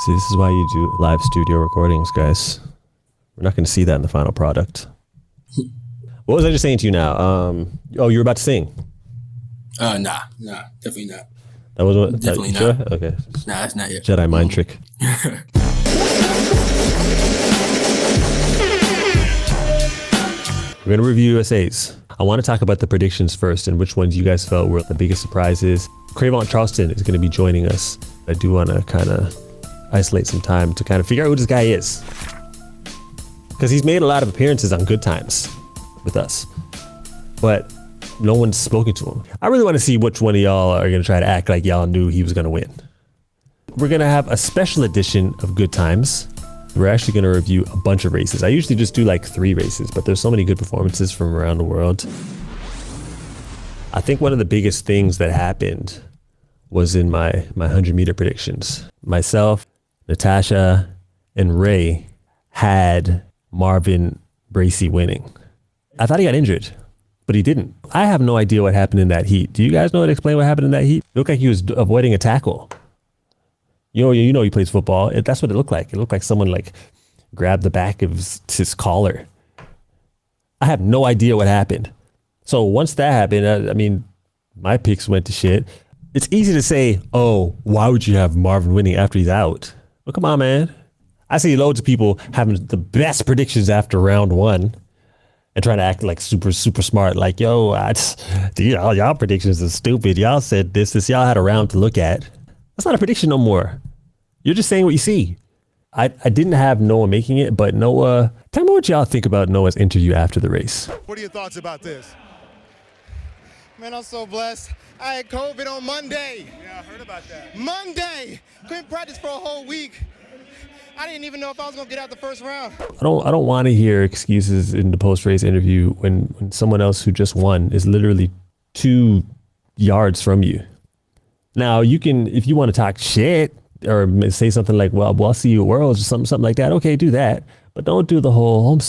See, this is why you do live studio recordings, guys. We're not going to see that in the final product. What was I just saying to you now? Oh, you were about to sing. Nah, definitely not. That was what? Definitely not. Sure? Okay. Nah, that's not yet. Jedi mind trick. We're going to review USAs. I want to talk about the predictions first and which ones you guys felt were the biggest surprises. Cravont Charleston is going to be joining us. I do want to kind of isolate some time to kind of figure out who this guy is. Because he's made a lot of appearances on Good Times with us, but no one's spoken to him. I really want to see which one of y'all are going to try to act like y'all knew he was going to win. We're going to have a special edition of Good Times. We're actually going to review a bunch of races. I usually just do like 3 races, but there's so many good performances from around the world. I think one of the biggest things that happened was in my 100-meter predictions. Myself, Natasha, and Ray had Marvin Bracy winning. I thought he got injured, but he didn't. I have no idea what happened in that heat. Do you guys know how to explain what happened in that heat? It looked like he was avoiding a tackle. You know he plays football. That's what it looked like. It looked like someone like grabbed the back of his collar. I have no idea what happened. So once that happened, I mean, my picks went to shit. It's easy to say, oh, why would you have Marvin winning after he's out? Well, come on, man. I see loads of people having the best predictions after round 1 and trying to act like super smart. Like, yo, y'all predictions are stupid. Y'all said this, y'all had a round to look at. That's not a prediction no more. You're just saying what you see. I didn't have Noah making it, but Noah, tell me what y'all think about Noah's interview after the race. What are your thoughts about this? Man, I'm so blessed. I had COVID on Monday. Yeah, I heard about that. Monday! Couldn't practice for a whole week. I didn't even know if I was gonna get out the first round. I don't want to hear excuses in the post-race interview when someone else who just won is literally 2 yards from you. Now you can, if you want to talk shit or say something like, well, I'll see you at Worlds or something like that. Okay, do that. But don't do the whole,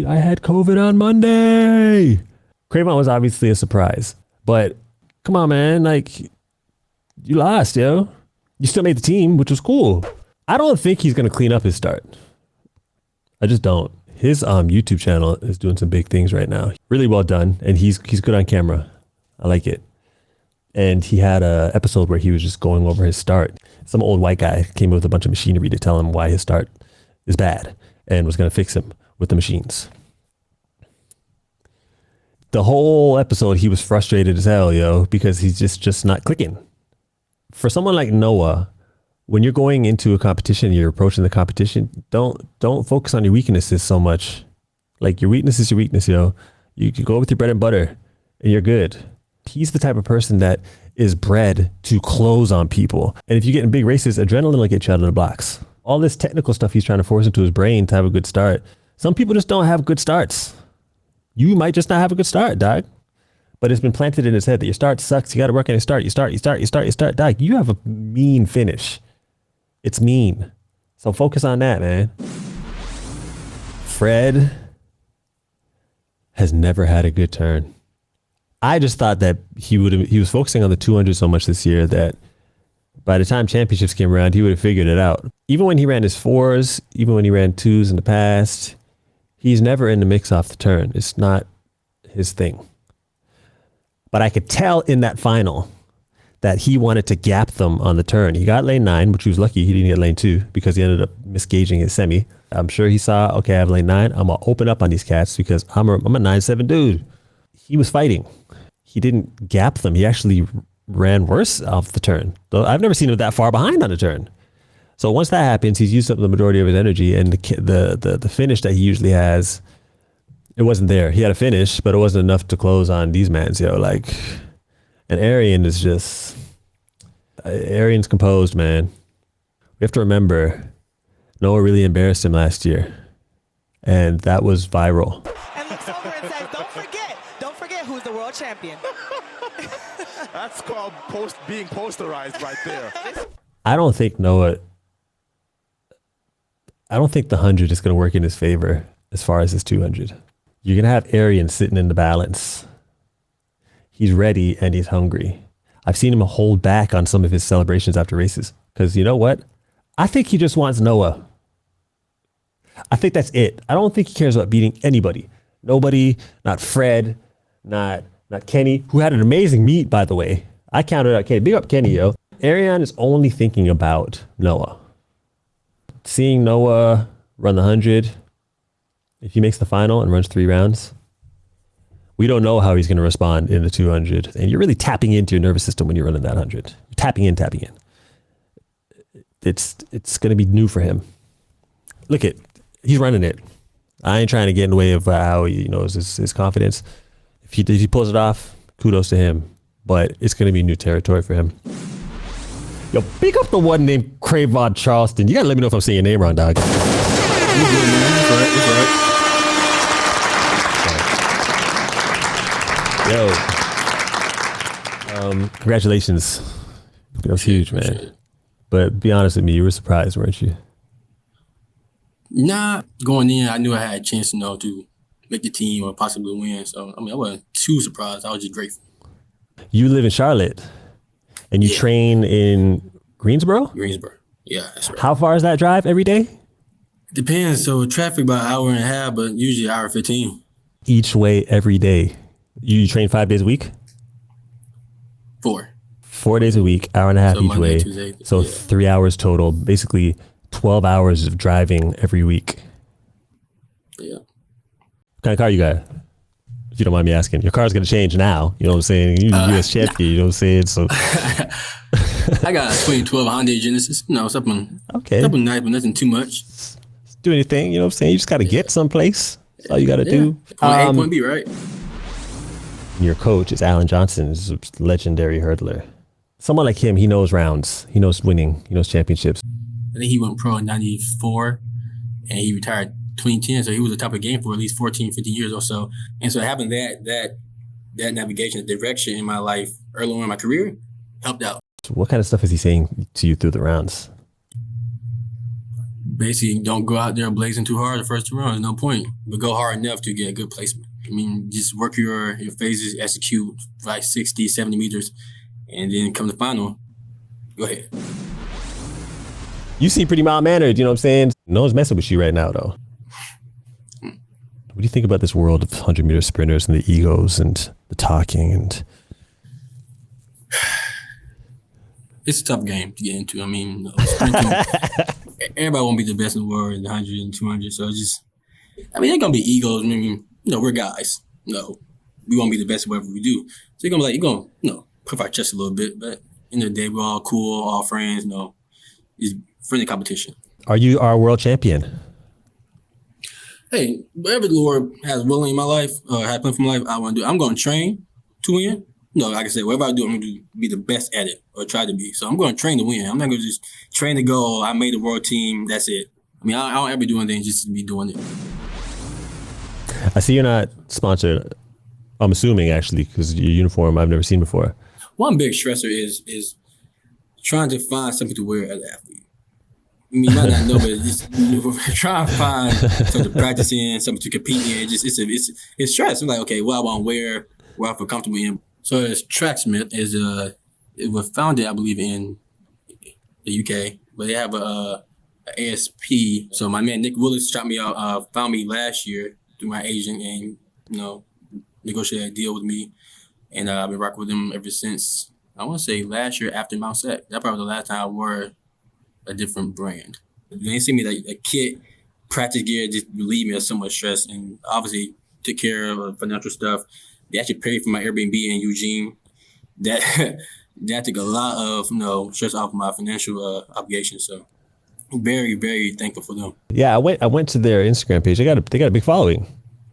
I had COVID on Monday. Cravont was obviously a surprise, but come on, man. Like, you lost, yo. You still made the team, which was cool. I don't think he's going to clean up his start. I just don't. His YouTube channel is doing some big things right now. Really well done. And he's good on camera. I like it. And he had a episode where he was just going over his start. Some old white guy came with a bunch of machinery to tell him why his start is bad and was going to fix him with the machines. The whole episode, he was frustrated as hell, yo, because he's just not clicking. For someone like Noah, when you're going into a competition, you're approaching the competition, don't focus on your weaknesses so much. Like, your weakness is your weakness, yo. You can go with your bread and butter and you're good. He's the type of person that is bred to close on people. And if you get in big races, adrenaline will get you out of the blocks. All this technical stuff he's trying to force into his brain to have a good start. Some people just don't have good starts. You might just not have a good start, dog. But it's been planted in his head that your start sucks. You got to work on your start. You start. Dog, you have a mean finish. It's mean. So focus on that, man. Fred has never had a good turn. I just thought that he was focusing on the 200 so much this year that by the time championships came around, he would have figured it out. Even when he ran his 4s, even when he ran 2s in the past, he's never in the mix off the turn. It's not his thing. But I could tell in that final that he wanted to gap them on the turn. He got lane 9, which he was lucky he didn't get lane 2 because he ended up misgauging his semi. I'm sure he saw, okay, I have lane 9. I'm going to open up on these cats because I'm a 9-7 dude. He was fighting. He didn't gap them. He actually ran worse off the turn. Though I've never seen him that far behind on the turn. So once that happens, he's used up the majority of his energy, and the finish that he usually has, it wasn't there. He had a finish, but it wasn't enough to close on these mans, yo. Like, and ERRIYON is just, ERRIYON's composed, man. We have to remember, Noah really embarrassed him last year, and that was viral. And looks over and says, don't forget who's the world champion. That's called being posterized right there. I don't think the 100 is going to work in his favor as far as his 200. You're going to have ERRIYON sitting in the balance. He's ready and he's hungry. I've seen him hold back on some of his celebrations after races because you know what? I think he just wants Noah. I think that's it. I don't think he cares about beating anybody. Nobody, not Fred, not Kenny, who had an amazing meet, by the way. I counted out Kenny. Big up Kenny, yo. ERRIYON is only thinking about Noah. Seeing Noah run the 100, if he makes the final and runs 3 rounds, we don't know how he's going to respond in the 200. And you're really tapping into your nervous system when you're running that 100. You're tapping in. It's going to be new for him. Look at, he's running it. I ain't trying to get in the way of how he knows his confidence. If he pulls it off, kudos to him. But it's going to be new territory for him. Yo, pick up the one named Cravont Charleston. You got to let me know if I'm saying your name wrong, dog. Yo, congratulations. That was huge, man. But be honest with me, you were surprised, weren't you? Nah, going in, I knew I had a chance, to make the team or possibly win. So, I wasn't too surprised. I was just grateful. You live in Charlotte, and you train in Greensboro? Greensboro, yeah, that's right. How far is that drive every day? Depends. So traffic about an hour and a half, but usually an hour 15. Each way every day. You train 5 days a week? 4. 4 days a week, hour and a half So each Monday, way. Tuesday, So 3 hours total, basically 12 hours of driving every week. Yeah. What kind of car you got? If you don't mind me asking. Your car's going to change now. You know what I'm saying? You're the US champion, you know what I'm saying? So I got a 2012 Hyundai Genesis. Something nice, but nothing too much. Do anything, you know what I'm saying? You just got to get someplace. That's all you got to do. Point A, point B, right? Your coach is Alan Johnson, is a legendary hurdler. Someone like him, he knows rounds. He knows winning. He knows championships. I think he went pro in 94 and he retired 2010. So he was the top of the game for at least 14, 15 years or so. And so having that navigation, direction in my life early on in my career helped out. So what kind of stuff is he saying to you through the rounds? Basically, don't go out there blazing too hard the first 2 rounds. No point. But go hard enough to get a good placement. Just work your phases, execute like 60, 70 meters, and then come to final. Go ahead. You seem pretty mild-mannered, you know what I'm saying? No one's messing with you right now, though. What do you think about this world of 100-meter sprinters and the egos and the talking? And it's a tough game to get into. Sprinting, everybody won't be the best in the world in the 100 and 200. So it's just, they're going to be egos. We're guys. We won't be the best at whatever we do. So you're going to puff our chest a little bit. But in the day, we're all cool, all friends. It's friendly competition. Are you our world champion? Hey, whatever the Lord has willing in my life, has planned for my life, I want to do. I'm going to train to win. Like I said, whatever I do, I'm going to be the best at it or try to be. So I'm going to train to win. I'm not going to just train to go, I made the world team, that's it. I don't ever do anything just to be doing it. I see you're not sponsored. I'm assuming, actually, because your uniform I've never seen before. One big stressor is trying to find something to wear as an athlete. Might not know, but just trying to find something to practice in, something to compete in. It's stress. I'm like, okay, what I want to wear, what I feel comfortable in. So it's Tracksmith it was founded, I believe, in the UK, but they have a ASP. So my man Nick Willis shot me out, found me last year through my agent, and negotiated a deal with me, and I've been rocking with him ever since. I want to say last year after Mount Sac. That probably the last time I wore a different brand. They see me like a kit, practice gear, just relieve me of so much stress, and obviously took care of financial stuff. They actually paid for my Airbnb in Eugene. That took a lot of stress off my financial obligations. So very, very thankful for them. Yeah, I went to their Instagram page. They got a big following.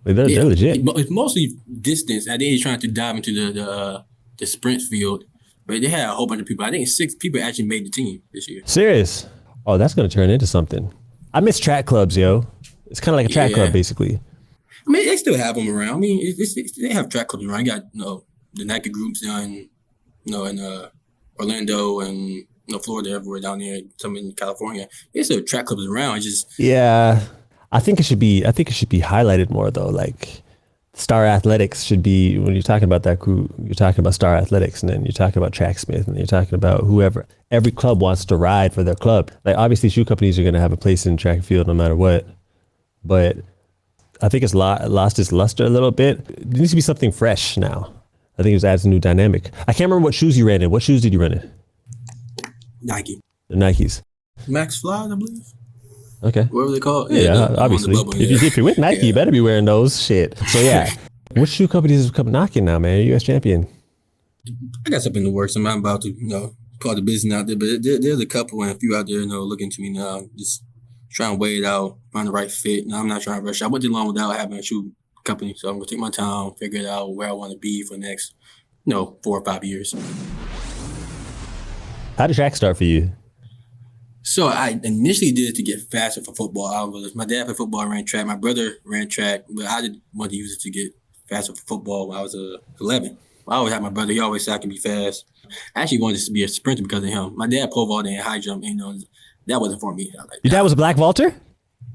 They're legit. It's mostly distance. I think they're trying to dive into the sprint field, but they had a whole bunch of people. I think 6 people actually made the team this year. Serious? Oh, that's going to turn into something. I miss track clubs, yo. It's kind of like a track club, basically. They still have them around. They have track clubs around. You got the Nike groups down, in Orlando and Florida, everywhere down there. Some in California. There's still track clubs around. It's just I think it should be highlighted more though. Like Star Athletics should be, when you're talking about that crew, you're talking about Star Athletics, and then you're talking about Tracksmith, and you're talking about whoever. Every club wants to ride for their club. Like, obviously, shoe companies are going to have a place in track and field no matter what. But I think it's lost its luster a little bit. It needs to be something fresh now. I think it adds a new dynamic. I can't remember what shoes you ran in. What shoes did you run in? Nike. The Nikes. Max Fly, I believe. Okay. Whatever they call it. Yeah, obviously. If you're with Nike, you better be wearing those. Shit. So yeah. What shoe companies have come knocking now, man? U.S. champion. I got something in the works. I'm not about to, call the business out there, but there's a couple and a few out there, looking to me now. Just trying to weigh it out, find the right fit. No, I'm not trying to rush. I went too long without having a shoe company, so I'm gonna take my time, figure it out where I want to be for the next, 4 or 5 years. How did track start for you? So I initially did it to get faster for football. My dad played football, ran track. My brother ran track, but I didn't want to use it to get faster for football when I was 11. I always had my brother. He always said I can be fast. I actually wanted to be a sprinter because of him. My dad pole vaulted and high jump, and that wasn't for me. Your dad was a black vaulter?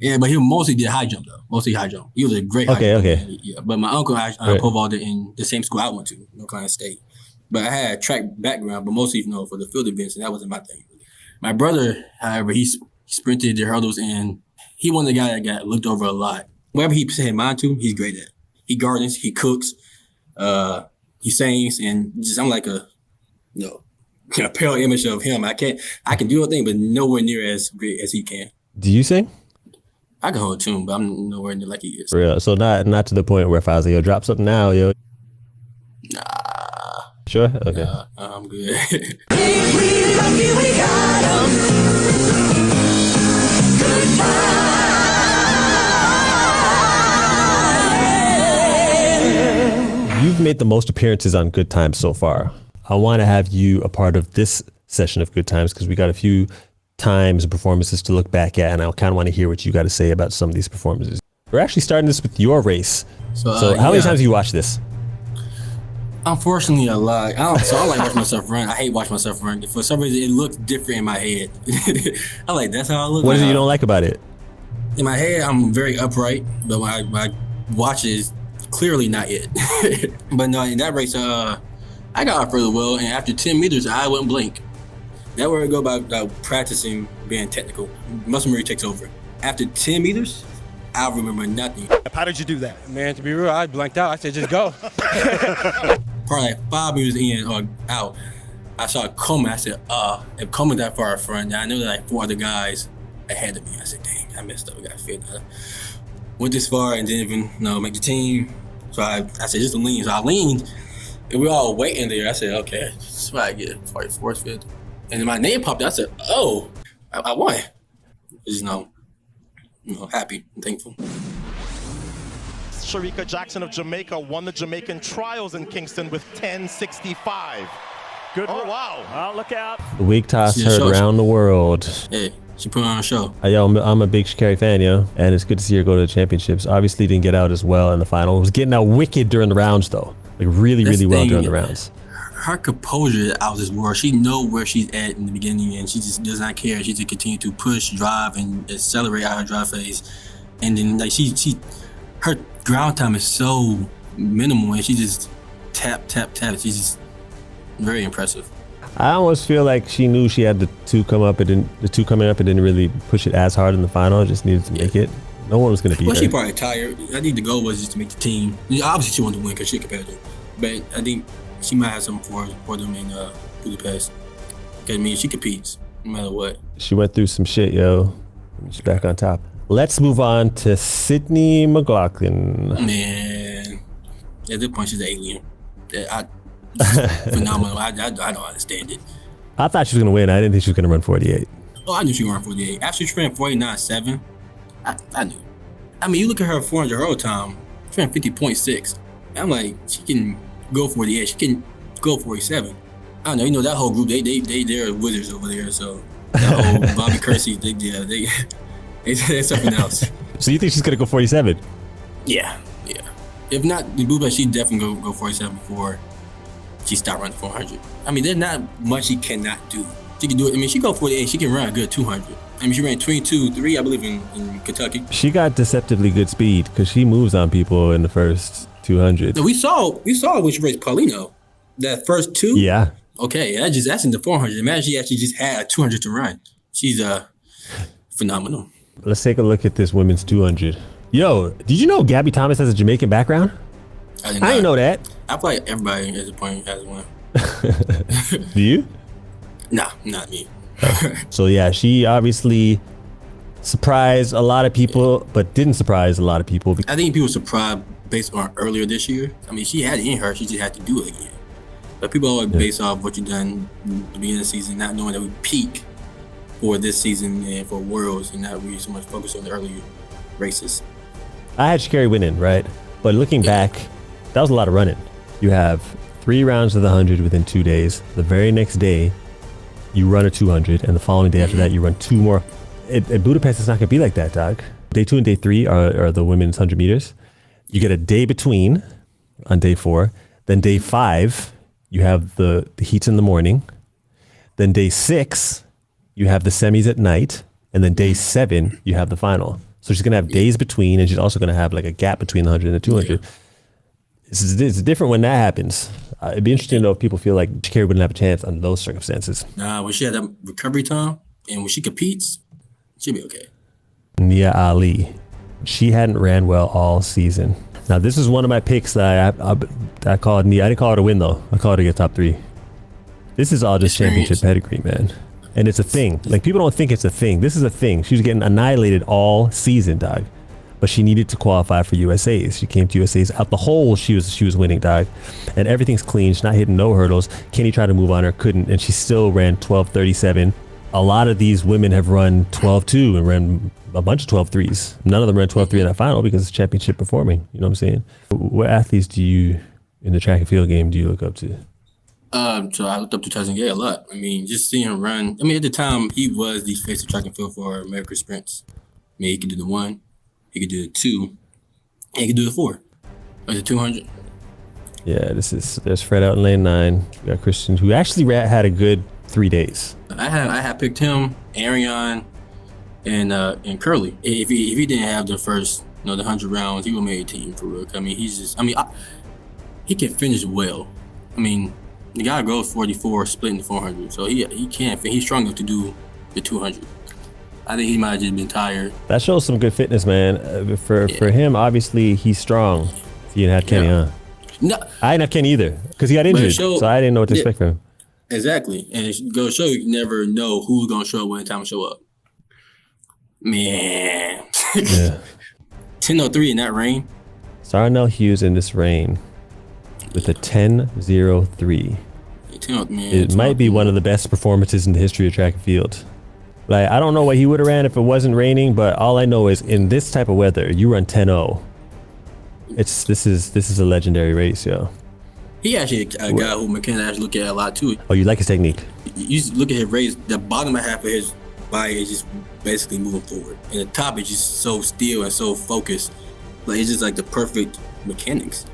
Yeah, but he mostly did high jump though. Mostly high jump. He was a great high jump. Okay. Yeah, but my uncle pole vaulted in the same school I went to, McLaughlin State. But I had a track background, but mostly for the field events, and that wasn't my thing. My brother, however, he sprinted the hurdles, and he one of the guys that got looked over a lot. Whatever he set his mind to, he's great at. He gardens, he cooks, he sings, and just I'm like a pale image of him. I can do a thing, but nowhere near as great as he can. Do you sing? I can hold a tune, but I'm nowhere near like he is. For real. So not to the point where if I was like, yo, drop something now, yo. Nah. Sure? Okay. Nah, I'm good. You've made the most appearances on Good Times so far. I want to have you a part of this session of Good Times because we got a few times and performances to look back at, and I kind of want to hear what you got to say about some of these performances. We're actually starting this with your race. So how many times have you watched this? Unfortunately, a lot. I like watching myself run. I hate watching myself run. For some reason, it looks different in my head. I like that's how I look. What is it you don't like about it? In my head, I'm very upright, but when I watch it, it's clearly not it. But no, in that race, I got off really well, and after 10 meters, I wouldn't blink. That's where I go about practicing being technical. Muscle memory takes over. After 10 meters, I remember nothing. How did you do that? Man, to be real, I blanked out. I said, just go. Probably like 5 meters in or out, I saw Coleman. I said, if Coleman that far in front, I know that like 4 other guys ahead of me. I said, dang, I messed up. I got fit. Went this far and didn't even make the team. So I said, just to lean. So I leaned, and we all waiting there. I said, okay, this is what I get, 44th, 5th. And then my name popped out. I said, oh, I won. Just happy and thankful. Shericka Jackson of Jamaica won the Jamaican trials in Kingston with 10.65. Good. Oh, wow. Oh, look out. The wig toss heard around the world. Hey, she put on a show. I'm a big Sha'Carri fan, and it's good to see her go to the championships. Obviously didn't get out as well in the final. Was getting out wicked during the rounds, though. Like really well during the rounds. Her composure out of this world. She knows where she's at in the beginning, and she just does not care. She just continue to push, drive, and accelerate out her drive phase. And then like her ground time is so minimal, and she just tap. She's just very impressive. I almost feel like she knew she had the two coming up and didn't really push it as hard in the final. Just needed to make it. No one was going to beat her. Well, she probably tired. I think the goal was just to make the team. Obviously, she wanted to win because she's competitive. But I think she might have something for them in Budapest. Because, she competes no matter what. She went through some shit, yo. She's back on top. Let's move on to Sydney McLaughlin. Man, at this point, she's an alien. Phenomenal. I don't understand it. I thought she was going to win. I didn't think she was going to run 48. Oh, I knew she would run 48. After she ran 49.7, I knew. I mean, you look at her 400 hurdle time, she ran 50.6. I'm like, she can go 48. She can go 47. I don't know. That whole group, they're wizards over there. So that whole Bobby Kersey, they're something else. So you think she's gonna go 47? Yeah. If not the Budapest, she definitely go 47 before she stopped running 400. I mean, there's not much she cannot do. She can do it. I mean, she go 48. She can run a good 200. I mean, she ran 22.3, I believe, in Kentucky. She got deceptively good speed because she moves on people in the first 200. No, we saw when she raced Paulino. That first two. Yeah. Okay, that's in the 400. Imagine she actually just had a 200 to run. She's phenomenal. Let's take a look at this women's 200. Yo, did you know Gabby Thomas has a Jamaican background? I didn't know that. I feel like everybody at this point has one. Do you? Nah, not me. So yeah, she obviously surprised a lot of people, but didn't surprise a lot of people. I think people were surprised based on earlier this year. I mean, she had it in her. She just had to do it again. But people always base off what you've done at the beginning of the season, not knowing that we peak for this season and for Worlds, and not really so much focus on the earlier races. I had Sha'Carri winning, right? But looking back, that was a lot of running. You have 3 rounds of the 100 within 2 days. The very next day, you run a 200, and the following day after that, you run 2 more. At Budapest, it's not gonna be like that, dog. Day 2 and day 3 are the women's 100 meters. You get a day between on day 4. Then day 5, you have the heats in the morning. Then day 6, you have the semis at night. And then day 7, you have the final. So she's gonna have days between, and she's also gonna have like a gap between the 100 and the 200. It's different when that happens. It'd be interesting to know if people feel like Sha'Carri wouldn't have a chance under those circumstances. Nah, when she had that recovery time, and when she competes, she'll be okay. NIA Ali, she hadn't ran well all season. Now this is one of my picks that I called Nia. I didn't call her to win though. I called her to get top 3. This is all just championship pedigree, man. And it's a thing. Like, people don't think it's a thing. This is a thing. She was getting annihilated all season, dog. But she needed to qualify for USA's. She came to USA's out the hole. She was winning, dog. And everything's clean. She's not hitting no hurdles. Kenny tried to move on her, couldn't, and she still ran 12:37. A lot of these women have run 12:2 and ran a bunch of 12:3s. None of them ran 12:3 in that final because it's championship performing. You know what I'm saying? What athletes do you, in the track and field game, do you look up to? So I looked up to Tyson Gay a lot. I mean, just seeing him run. I mean, at the time, he was the face of track and field for American sprints. I mean, he could do the 1, he could do the 2, and he could do the 4. Or the 200. Yeah, there's Fred out in lane 9. We got Christian, who actually had a good 3 days. I had picked him, ERRIYON, and Kerley. If he didn't have the first, the 100 rounds, he would have made a team for real. I mean, he can finish well. I mean, the guy goes 44, splitting the 400, so he can. He's strong enough to do the 200. I think he might have just been tired. That shows some good fitness, man. For him, obviously, he's strong. He didn't have Kenny, huh? No, I didn't have Kenny either because he got injured, so I didn't know what to expect from him. Exactly, and it goes to show you never know who's gonna show up when it's time to show up. Man, Yeah. 10:03 in that rain. ZHARNELL Hughes in this rain with a 10:03. It might be one of the best performances in the history of track and field. Like, I don't know what he would have ran if it wasn't raining, but all I know is in this type of weather, you run 10:0. This is a legendary race, yo. He actually a guy who McKenna actually look at a lot too. Oh, you like his technique? You look at his race, the bottom half of his body is just basically moving forward, and the top is just so still and so focused. Like, it's just like the perfect mechanics.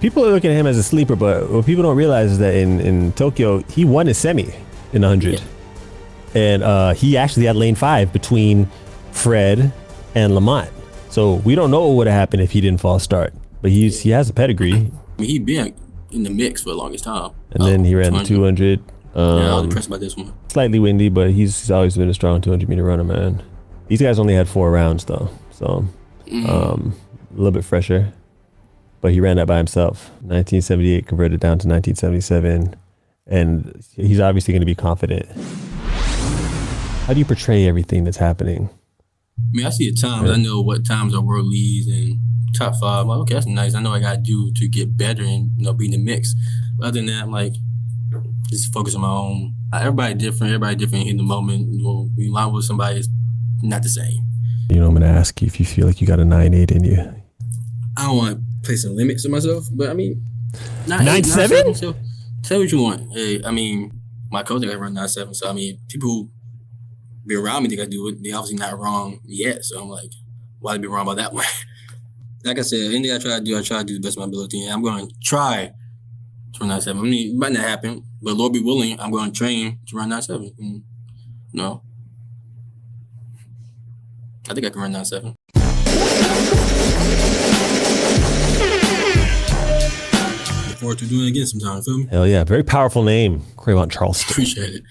People are looking at him as a sleeper, but what people don't realize is that in Tokyo, he won his semi in 100. Yeah. And he actually had lane 5 between Fred and Lamont. So we don't know what would have happened if he didn't fall start. But he has a pedigree. I mean, he'd been in the mix for the longest time. And then he ran the 200. Yeah, I was impressed by this one. Slightly windy, but he's always been a strong 200-meter runner, man. These guys only had 4 rounds, though. So a little bit fresher. But he ran that by himself. 1978 converted down to 1977. And he's obviously going to be confident. How do you portray everything that's happening? I mean, I see the times. Yeah. I know what times are world leads and top 5. I'm like, okay, that's nice. I know what I got to do to get better and be in the mix. But other than that, I'm like, just focus on my own. Everybody different in the moment. When you line with somebody, it's not the same. I'm going to ask you if you feel like you got a 9.8 in you. I don't want to place some limits on myself, but I mean, 9.7? So tell me what you want. Hey, I mean, my coach think I run 9.7. So I mean, people who be around me think I do it. They obviously not wrong yet. So I'm like, why be wrong about that one? Like I said, anything I try to do the best of my ability, and I'm going to try to run 9.7. I mean, it might not happen, but Lord be willing, I'm going to train to run 9.7. And, I think I can run 9.7. forward to doing it again sometime. You feel me? Hell yeah. Very powerful name, Cravont Charleston. Appreciate it.